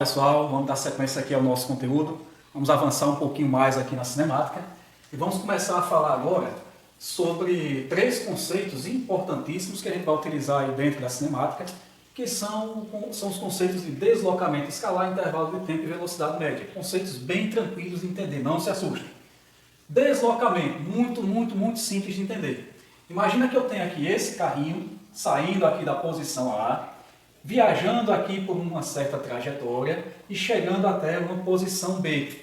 Pessoal, vamos dar sequência aqui ao nosso conteúdo, vamos avançar um pouquinho mais aqui na cinemática e vamos começar a falar agora sobre três conceitos importantíssimos que a gente vai utilizar aí dentro da cinemática, que são os conceitos de deslocamento escalar, intervalo de tempo e velocidade média. Conceitos bem tranquilos de entender, não se assustem. Deslocamento, muito simples de entender. Imagina que eu tenho aqui esse carrinho saindo aqui da posição A, viajando aqui por uma certa trajetória e chegando até uma posição B.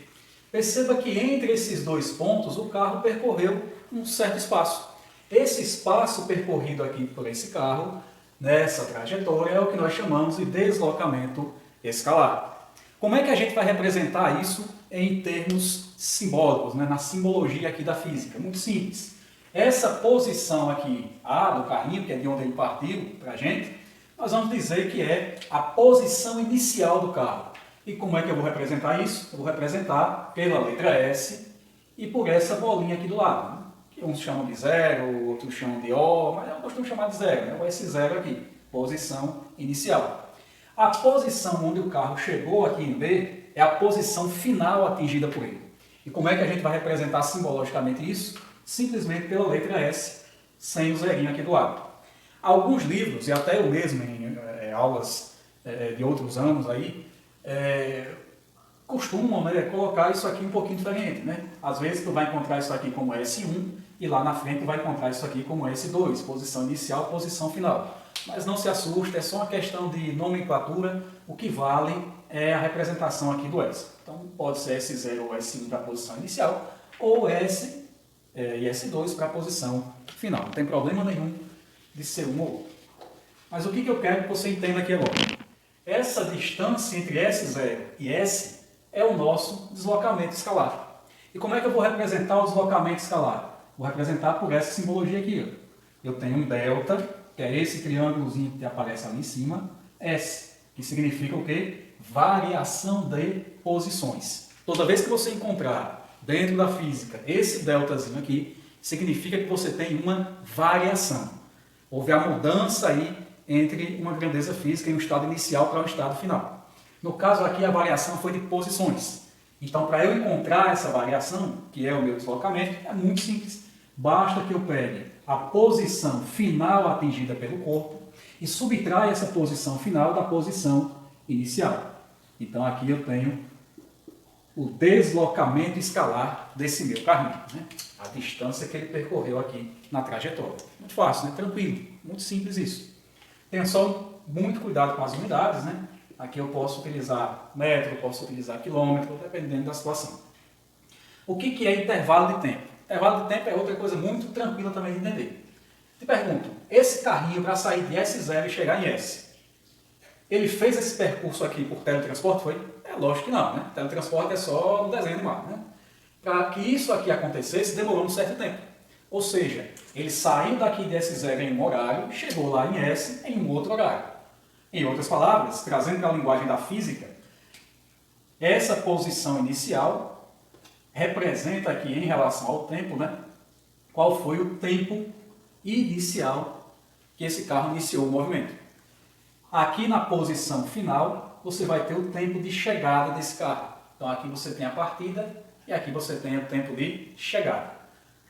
Perceba que entre esses dois pontos o carro percorreu um certo espaço. Esse espaço percorrido aqui por esse carro, nessa trajetória, é o que nós chamamos de deslocamento escalar. Como é que a gente vai representar isso em termos simbólicos, na simbologia aqui da física? Muito simples. Essa posição aqui, A do carrinho, que é de onde ele partiu para a gente, nós vamos dizer que é a posição inicial do carro. E como é que eu vou representar isso? Eu vou representar pela letra S e por essa bolinha aqui do lado, que uns chamam de zero, outros chamam de O, mas eu costumo chamar de zero, esse zero aqui, posição inicial. A posição onde o carro chegou aqui em B é a posição final atingida por ele. E como é que a gente vai representar simbologicamente isso? Simplesmente pela letra S, sem o zerinho aqui do lado. Alguns livros, e até eu mesmo em aulas de outros anos aí, costumam colocar isso aqui um pouquinho diferente. Às vezes tu vai encontrar isso aqui como S1 e lá na frente tu vai encontrar isso aqui como S2, posição inicial, posição final. Mas não se assuste, é só uma questão de nomenclatura, o que vale é a representação aqui do S. Então pode ser S0 ou S1 para a posição inicial, ou S e S2 para a posição final. Não tem problema nenhum de ser um ou outro. Mas o que eu quero que você entenda aqui agora? Essa distância entre S0 e S é o nosso deslocamento escalar. E como é que eu vou representar o deslocamento escalar? Vou representar por essa simbologia aqui. Eu tenho um delta, que é esse triângulozinho que aparece ali em cima, S, que significa o quê? Variação de posições. Toda vez que você encontrar dentro da física esse deltazinho aqui, significa que você tem uma variação. Houve a mudança aí entre uma grandeza física e um estado inicial para um estado final. No caso aqui, a variação foi de posições. Então, para eu encontrar essa variação, que é o meu deslocamento, é muito simples. Basta que eu pegue a posição final atingida pelo corpo e subtraia essa posição final da posição inicial. Então, aqui eu tenho o deslocamento escalar desse meu carrinho. A distância que ele percorreu aqui na trajetória. Muito fácil, tranquilo, muito simples isso. Tenha só muito cuidado com as unidades, Aqui eu posso utilizar metro, eu posso utilizar quilômetro, dependendo da situação. O que é intervalo de tempo? Intervalo de tempo é outra coisa muito tranquila também de entender. Te pergunto, esse carrinho para sair de S0 e chegar em S, ele fez esse percurso aqui por teletransporte, foi? É lógico que não, Teletransporte é só no desenho animado, Para que isso aqui acontecesse, demorou um certo tempo. Ou seja, ele saiu daqui de S0 em um horário, chegou lá em S em um outro horário. Em outras palavras, trazendo para a linguagem da física, essa posição inicial representa aqui em relação ao tempo, qual foi o tempo inicial que esse carro iniciou o movimento. Aqui na posição final, você vai ter o tempo de chegada desse carro. Então aqui você tem a partida e aqui você tem o tempo de chegada.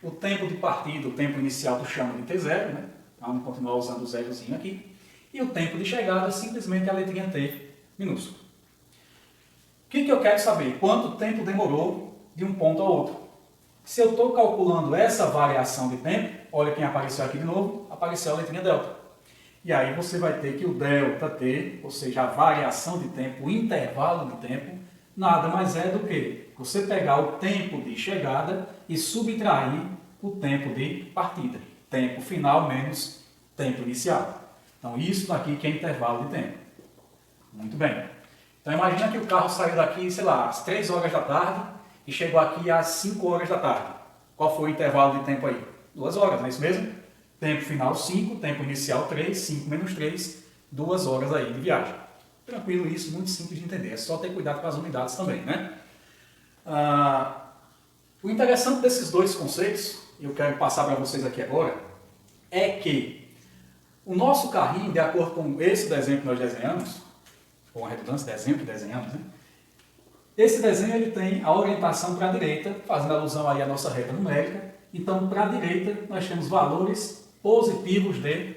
O tempo de partida, o tempo inicial, tu chama de T0, Vamos continuar usando o zerozinho aqui. E o tempo de chegada, simplesmente a letrinha T minúsculo. O que eu quero saber? Quanto tempo demorou de um ponto ao outro? Se eu estou calculando essa variação de tempo, olha quem apareceu aqui de novo, apareceu a letrinha delta. E aí você vai ter que o delta T, ou seja, a variação de tempo, o intervalo de tempo, nada mais é do que você pegar o tempo de chegada e subtrair o tempo de partida. Tempo final menos tempo inicial. Então isso daqui que é intervalo de tempo. Muito bem. Então imagina que o carro saiu daqui, sei lá, às 3 horas da tarde e chegou aqui às 5 horas da tarde. Qual foi o intervalo de tempo aí? 2 horas, não é isso mesmo? Tempo final 5, tempo inicial 3, 5 menos 3, 2 horas aí de viagem. Tranquilo isso, muito simples de entender. É só ter cuidado com as unidades também, O interessante desses dois conceitos, eu quero passar para vocês aqui agora, é que o nosso carrinho, de acordo com esse desenho que nós desenhamos, com a redundância, desenho que desenhamos, né? Esse desenho ele tem a orientação para a direita, fazendo alusão aí à nossa reta numérica. Então, para a direita, nós temos valores positivos de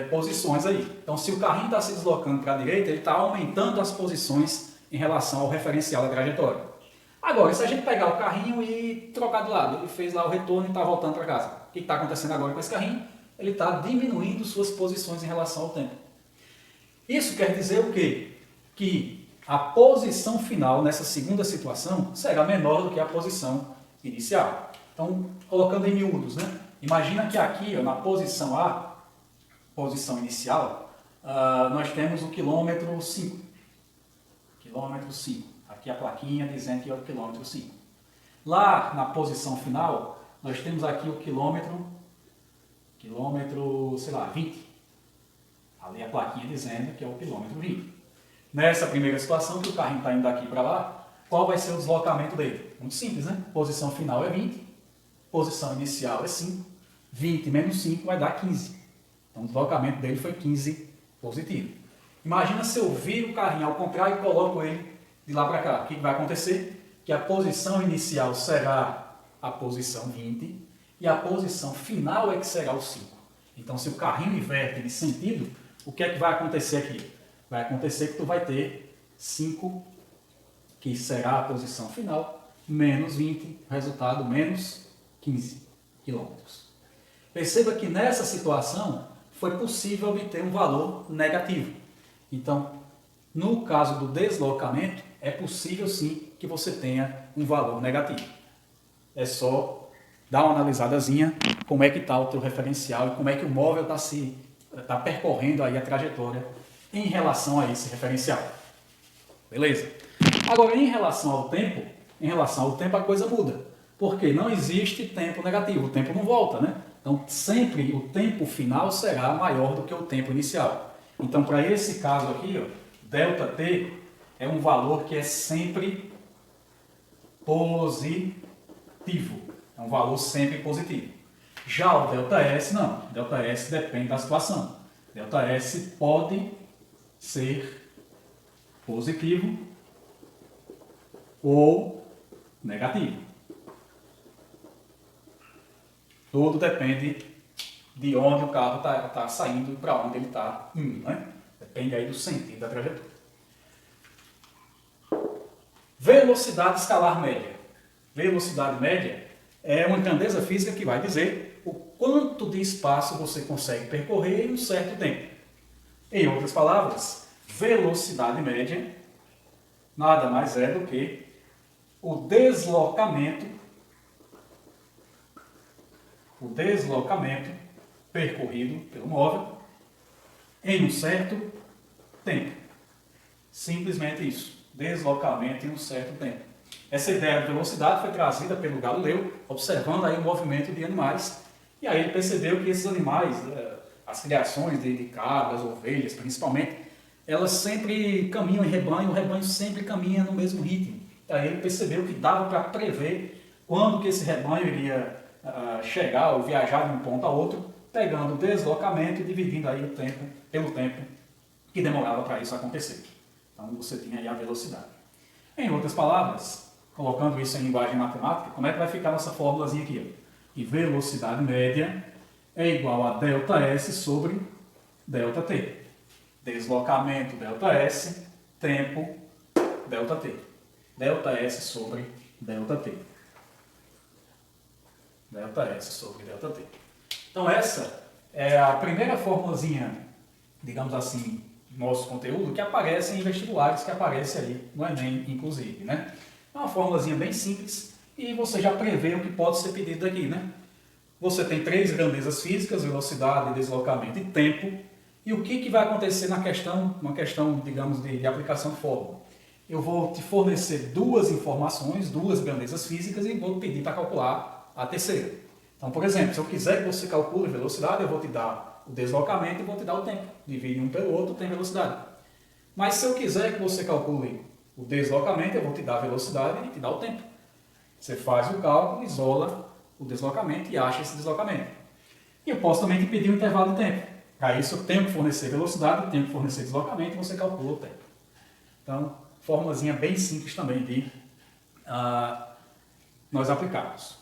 posições aí. Então, se o carrinho está se deslocando para a direita, ele está aumentando as posições em relação ao referencial da trajetória. Agora, se a gente pegar o carrinho e trocar de lado, ele fez lá o retorno e está voltando para casa. O que está acontecendo agora com esse carrinho? Ele está diminuindo suas posições em relação ao tempo. Isso quer dizer o quê? Que a posição final nessa segunda situação será menor do que a posição inicial. Então, colocando em miúdos, né? Imagina que aqui, ó, na posição A, posição inicial, nós temos o quilômetro 5. Quilômetro 5. Aqui a plaquinha dizendo que é o quilômetro 5. Lá na posição final, nós temos aqui o quilômetro, sei lá, 20. Ali a plaquinha dizendo que é o quilômetro 20. Nessa primeira situação, que o carrinho está indo daqui para lá, qual vai ser o deslocamento dele? Muito simples, né? Posição final é 20, posição inicial é 5, 20 menos 5 vai dar 15. Então o deslocamento dele foi 15 positivo. Imagina se eu viro o carrinho ao contrário e coloco ele de lá para cá. O que vai acontecer? Que a posição inicial será a posição 20 e a posição final é que será o 5. Então se o carrinho inverte de sentido, o que é que vai acontecer aqui? Vai acontecer que tu vai ter 5, que será a posição final, menos 20, resultado menos 15 quilômetros. Perceba que nessa situação foi possível obter um valor negativo. Então, no caso do deslocamento, é possível sim que você tenha um valor negativo. É só dar uma analisadazinha como é que está o teu referencial e como é que o móvel está percorrendo aí a trajetória em relação a esse referencial. Beleza? Agora, em relação ao tempo a coisa muda. Porque não existe tempo negativo, o tempo não volta, né? Então, sempre o tempo final será maior do que o tempo inicial. Então, para esse caso aqui, ó, ΔT é um valor que é sempre positivo. É um valor sempre positivo. Já o ΔS, não. ΔS depende da situação. ΔS pode ser positivo ou negativo. Tudo depende de onde o carro está saindo e para onde ele está indo, né? Depende aí do sentido da trajetória. Velocidade escalar média. Velocidade média é uma grandeza física que vai dizer o quanto de espaço você consegue percorrer em um certo tempo. Em outras palavras, velocidade média nada mais é do que o deslocamento percorrido pelo móvel em um certo tempo. Simplesmente isso. Deslocamento em um certo tempo. Essa ideia de velocidade foi trazida pelo Galileu, observando aí o movimento de animais. E aí ele percebeu que esses animais, as criações de cabras, ovelhas principalmente, elas sempre caminham em rebanho, o rebanho sempre caminha no mesmo ritmo. E aí ele percebeu que dava para prever quando que esse rebanho iria chegar ou viajar de um ponto a outro, pegando o deslocamento e dividindo aí o tempo pelo tempo que demorava para isso acontecer. Então você tinha aí a velocidade. Em outras palavras, colocando isso em linguagem matemática, como é que vai ficar nossa fórmulazinha aqui? Ó? E velocidade média é igual a ΔS sobre ΔT. Deslocamento ΔS, tempo ΔT. ΔS sobre ΔT. ΔS sobre ΔT. Então essa é a primeira formulazinha, digamos assim, do nosso conteúdo que aparece em vestibulares, que aparece aí no Enem, inclusive, né? É uma formulazinha bem simples e você já prevê o que pode ser pedido aqui, né? Você tem 3 grandezas físicas, velocidade, deslocamento e tempo. E o que vai acontecer na questão, uma questão, digamos, de aplicação de fórmula? Eu vou te fornecer 2 informações, 2 grandezas físicas e vou pedir para calcular a terceira. Então, por exemplo, se eu quiser que você calcule velocidade, eu vou te dar o deslocamento e vou te dar o tempo. Divide um pelo outro, tem velocidade. Mas se eu quiser que você calcule o deslocamento, eu vou te dar a velocidade e te dar o tempo. Você faz o cálculo, isola o deslocamento e acha esse deslocamento. E eu posso também te pedir um intervalo de tempo. Para isso eu tenho que fornecer velocidade, tenho que fornecer deslocamento e você calcula o tempo. Então, formulazinha bem simples também de nós aplicarmos.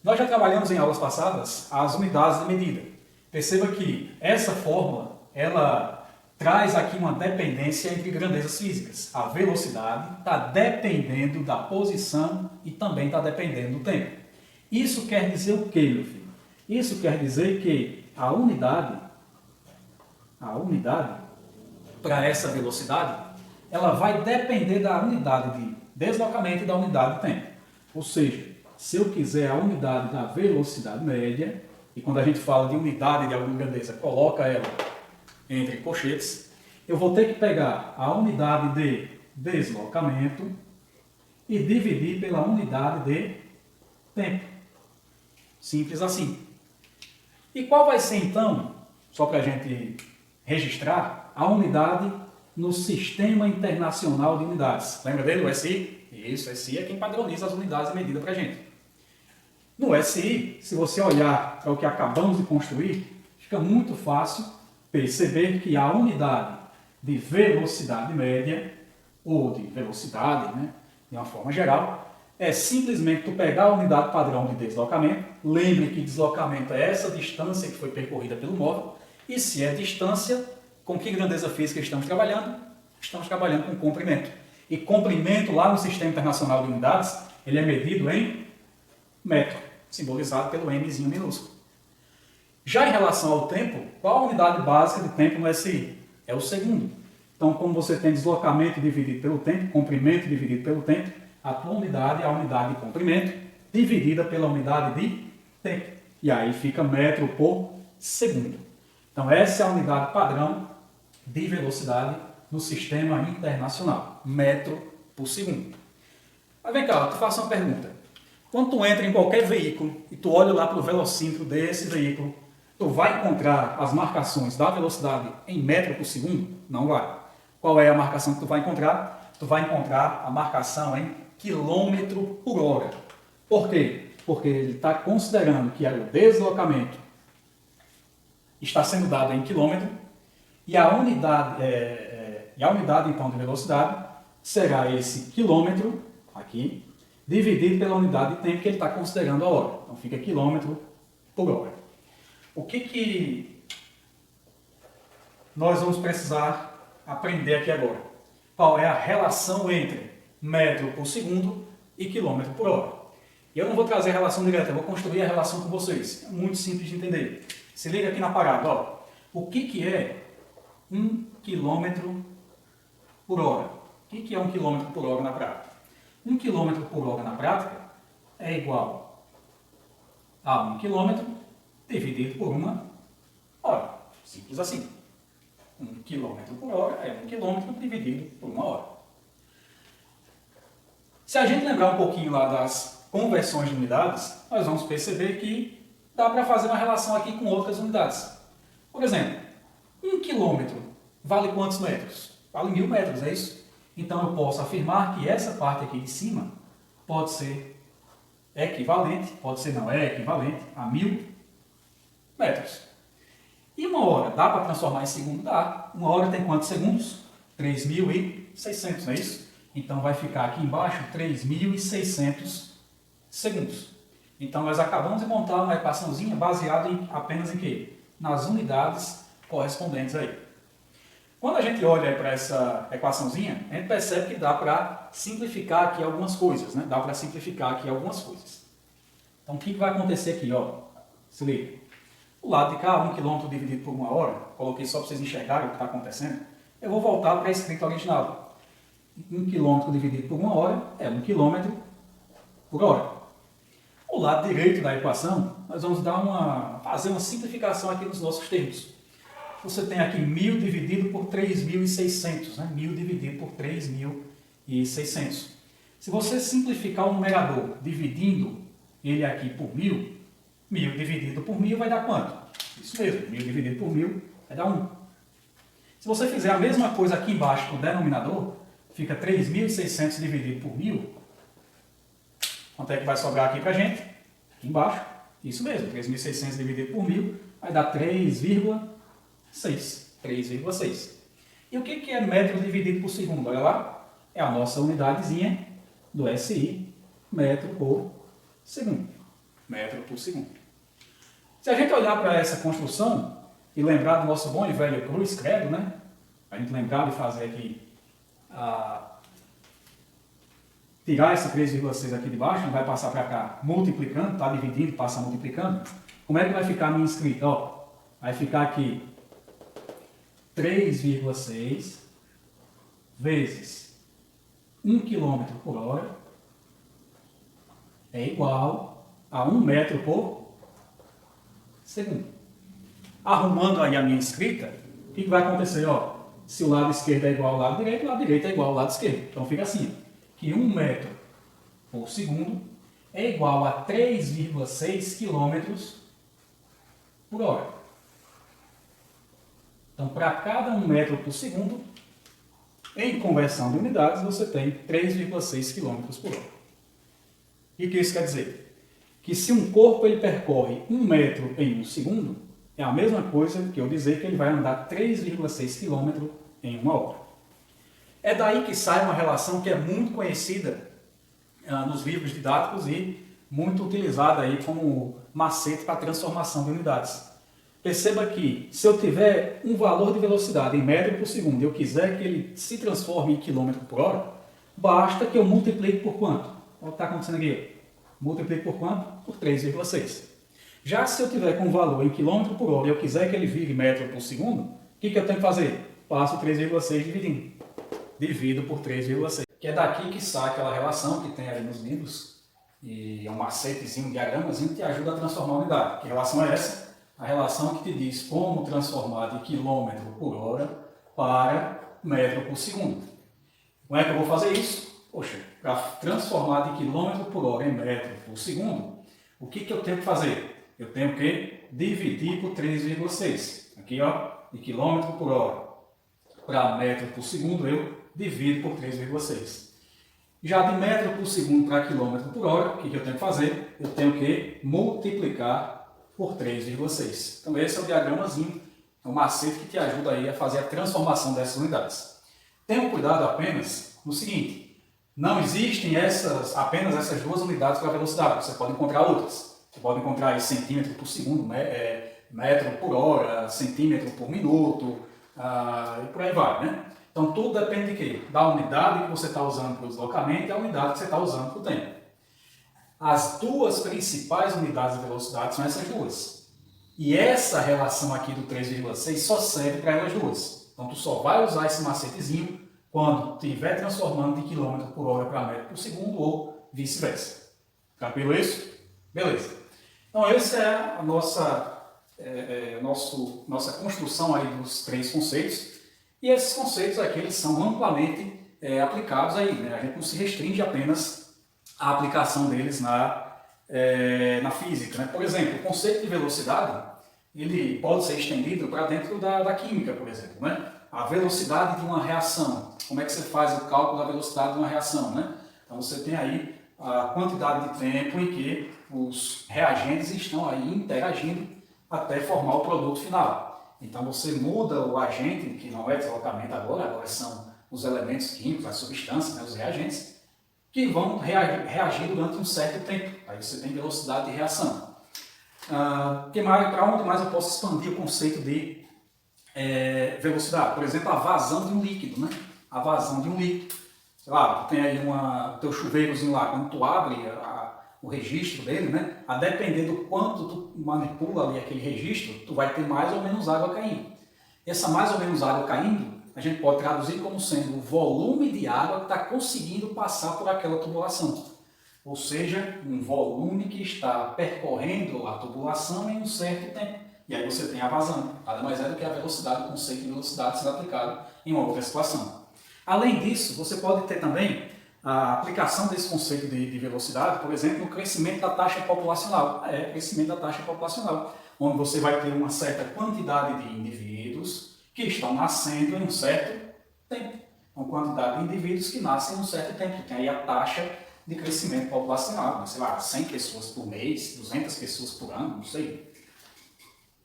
Nós já trabalhamos em aulas passadas as unidades de medida. Perceba que essa fórmula, ela traz aqui uma dependência entre grandezas físicas. A velocidade está dependendo da posição e também está dependendo do tempo. Isso quer dizer o quê, meu filho? Isso quer dizer que a unidade para essa velocidade, ela vai depender da unidade de deslocamento e da unidade de tempo. Ou seja, se eu quiser a unidade da velocidade média, e quando a gente fala de unidade de alguma grandeza, coloca ela entre colchetes, eu vou ter que pegar a unidade de deslocamento e dividir pela unidade de tempo. Simples assim. E qual vai ser então, só para a gente registrar, a unidade no Sistema Internacional de Unidades? Lembra dele, o SI? Isso, o SI é quem padroniza as unidades de medida para a gente. No SI, se você olhar para o que acabamos de construir, fica muito fácil perceber que a unidade de velocidade média, ou de velocidade, né, de uma forma geral, é simplesmente tu pegar a unidade padrão de deslocamento. Lembre que deslocamento é essa distância que foi percorrida pelo móvel, e se é distância, com que grandeza física estamos trabalhando? Estamos trabalhando com comprimento. E comprimento lá no Sistema Internacional de Unidades, ele é medido em metro, simbolizado pelo Mzinho minúsculo. Já em relação ao tempo, qual a unidade básica de tempo no SI? É o segundo. Então, como você tem deslocamento dividido pelo tempo, comprimento dividido pelo tempo, a tua unidade é a unidade de comprimento dividida pela unidade de tempo. E aí fica metro por segundo. Então, essa é a unidade padrão de velocidade no sistema internacional. Metro por segundo. Mas vem cá, eu te faço uma pergunta. Quando tu entra em qualquer veículo e tu olha lá para o velocímetro desse veículo, tu vai encontrar as marcações da velocidade em metro por segundo? Não vai. Qual é a marcação que tu vai encontrar? Tu vai encontrar a marcação em quilômetro por hora. Por quê? Porque ele está considerando que o deslocamento está sendo dado em quilômetro e a unidade então de velocidade será esse quilômetro aqui dividido pela unidade de tempo que ele está considerando a hora. Então fica quilômetro por hora. O que nós vamos precisar aprender aqui agora? Qual é a relação entre metro por segundo e quilômetro por hora? E eu não vou trazer a relação direta, eu vou construir a relação com vocês. É muito simples de entender. Se liga aqui na parada. Ó. O que é 1 km por hora? O que é 1 km por hora na prática? 1 km por hora na prática é igual a 1 km dividido por 1 hora. Simples assim. 1 km por hora é 1 km dividido por 1 hora. Se a gente lembrar um pouquinho lá das conversões de unidades, nós vamos perceber que dá para fazer uma relação aqui com outras unidades. Por exemplo, 1 km vale quantos metros? Vale 1000 metros, é isso? Então eu posso afirmar que essa parte aqui de cima pode ser equivalente, pode ser não, é equivalente a 1000 metros. E 1 hora, dá para transformar em segundo? Dá. 1 hora tem quantos segundos? 3.600, não é isso? Então vai ficar aqui embaixo 3.600 segundos. Então nós acabamos de montar uma equaçãozinha baseada apenas em quê? Nas unidades correspondentes aí. Quando a gente olha para essa equaçãozinha, a gente percebe que dá para simplificar aqui algumas coisas, né? Dá para simplificar aqui algumas coisas. Então o que vai acontecer aqui, ó? Se liga. O lado de cá, 1 km dividido por 1 hora, coloquei só para vocês enxergarem o que está acontecendo. Eu vou voltar para a escrita original. 1 km dividido por 1 hora é 1 km por hora. O lado direito da equação, nós vamos fazer uma simplificação aqui nos nossos termos. Você tem aqui 1000 dividido por 3.600, né? 1000 dividido por 3.600. Se você simplificar o numerador dividindo ele aqui por 1000, 1000 dividido por 1000 vai dar quanto? Isso mesmo, 1000 dividido por 1000 vai dar 1. Se você fizer a mesma coisa aqui embaixo com o denominador, fica 3.600 dividido por 1000. Quanto é que vai sobrar aqui para a gente? Aqui embaixo. Isso mesmo, 3.600 dividido por 1000 vai dar 3,6. 3,6. E o que é metro dividido por segundo? Olha lá, é a nossa unidadezinha do SI, metro por segundo. Metro por segundo. Se a gente olhar para essa construção e lembrar do nosso bom e velho cruz credo, né? A gente lembrar de fazer aqui, tirar esse 3,6 aqui de baixo, vai passar para cá multiplicando, está dividindo, passa multiplicando. Como é que vai ficar a minha escrita? Ó, vai ficar aqui 3,6 vezes 1 km por hora é igual a 1 metro por segundo. Arrumando aí a minha escrita, o que vai acontecer? Ó, se o lado esquerdo é igual ao lado direito, o lado direito é igual ao lado esquerdo. Então fica assim, que 1 metro por segundo é igual a 3,6 km por hora. Então, para cada 1 metro por segundo, em conversão de unidades, você tem 3,6 km por hora. E o que isso quer dizer? Que se um corpo ele percorre 1 metro em 1 segundo, é a mesma coisa que eu dizer que ele vai andar 3,6 km em 1 hora. É daí que sai uma relação que é muito conhecida nos livros didáticos e muito utilizada aí como macete para transformação de unidades. Perceba que se eu tiver um valor de velocidade em metro por segundo e eu quiser que ele se transforme em quilômetro por hora, basta que eu multiplique por quanto? Olha o que está acontecendo aqui. Multiplique por quanto? Por 3,6. Já se eu tiver com um valor em quilômetro por hora e eu quiser que ele vire metro por segundo, o que eu tenho que fazer? Passo 3,6 dividindo. Divido por 3,6. Que é daqui que sai aquela relação que tem ali nos livros, e é um macetezinho, um diagramazinho que te ajuda a transformar a unidade. Que relação é essa? A relação que te diz como transformar de quilômetro por hora para metro por segundo. Como é que eu vou fazer isso? Poxa, para transformar de quilômetro por hora em metro por segundo, o que eu tenho que fazer? Eu tenho que dividir por 3,6. Aqui, ó, de quilômetro por hora para metro por segundo, eu divido por 3,6. Já de metro por segundo para quilômetro por hora, o que eu tenho que fazer? Eu tenho que multiplicar por 3,6. Então esse é o diagramazinho, é um macete que te ajuda aí a fazer a transformação dessas unidades. Tenha cuidado apenas no seguinte, não existem apenas essas duas unidades para velocidade, você pode encontrar outras. Você pode encontrar aí centímetro por segundo, metro por hora, centímetro por minuto, e por aí vai, né? Então tudo depende de quê? Da unidade que você está usando para o deslocamento e a unidade que você está usando para o tempo. As duas principais unidades de velocidade são essas duas. E essa relação aqui do 3,6 só serve para elas duas. Então tu só vai usar esse macetezinho quando estiver transformando de quilômetro por hora para metro por segundo ou vice-versa. Tranquilo isso? Beleza. Então essa é a nossa construção aí dos três conceitos. E esses conceitos aqui eles são amplamente aplicados aí, né? A gente não se restringe apenas à aplicação deles na física, né? Por exemplo, o conceito de velocidade ele pode ser estendido para dentro da química, por exemplo, né? A velocidade de uma reação. Como é que você faz o cálculo da velocidade de uma reação, né? Então você tem aí a quantidade de tempo em que os reagentes estão aí interagindo até formar o produto final. Então você muda o agente, que não é deslocamento agora são os elementos químicos, as substâncias, né, os reagentes, que vão reagir durante um certo tempo. Aí você tem velocidade de reação. Para onde mais eu posso expandir o conceito de velocidade? Por exemplo, a vazão de um líquido, né? A vazão de um líquido. Sei lá, tu tem aí o teu chuveirozinho lá, quando tu abre o registro dele, né? A depender do quanto tu manipula ali aquele registro, tu vai ter mais ou menos água caindo. Essa mais ou menos água caindo, a gente pode traduzir como sendo o volume de água que está conseguindo passar por aquela tubulação. Ou seja, um volume que está percorrendo a tubulação em um certo tempo. E aí você tem a vazão. Nada mais é do que a velocidade, o conceito de velocidade sendo aplicado em uma outra situação. Além disso, você pode ter também a aplicação desse conceito de velocidade, por exemplo, no crescimento da taxa populacional. Crescimento da taxa populacional, onde você vai ter uma certa quantidade de indivíduos que estão nascendo em um certo tempo. Uma quantidade de indivíduos que nascem em um certo tempo. Tem aí a taxa de crescimento populacional, sei lá, 100 pessoas por mês, 200 pessoas por ano, não sei.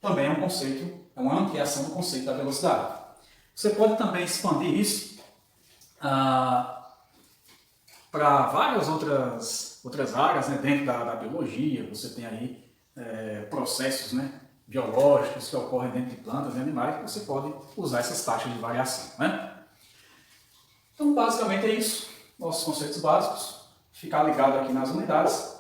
Também é um conceito, é uma ampliação do conceito da velocidade. Você pode também expandir isso para várias outras áreas, né? Dentro da biologia. Você tem aí processos, né, biológicos que ocorrem dentro de plantas e animais, que você pode usar essas taxas de variação, né? Então, basicamente é isso. Nossos conceitos básicos. Ficar ligado aqui nas unidades.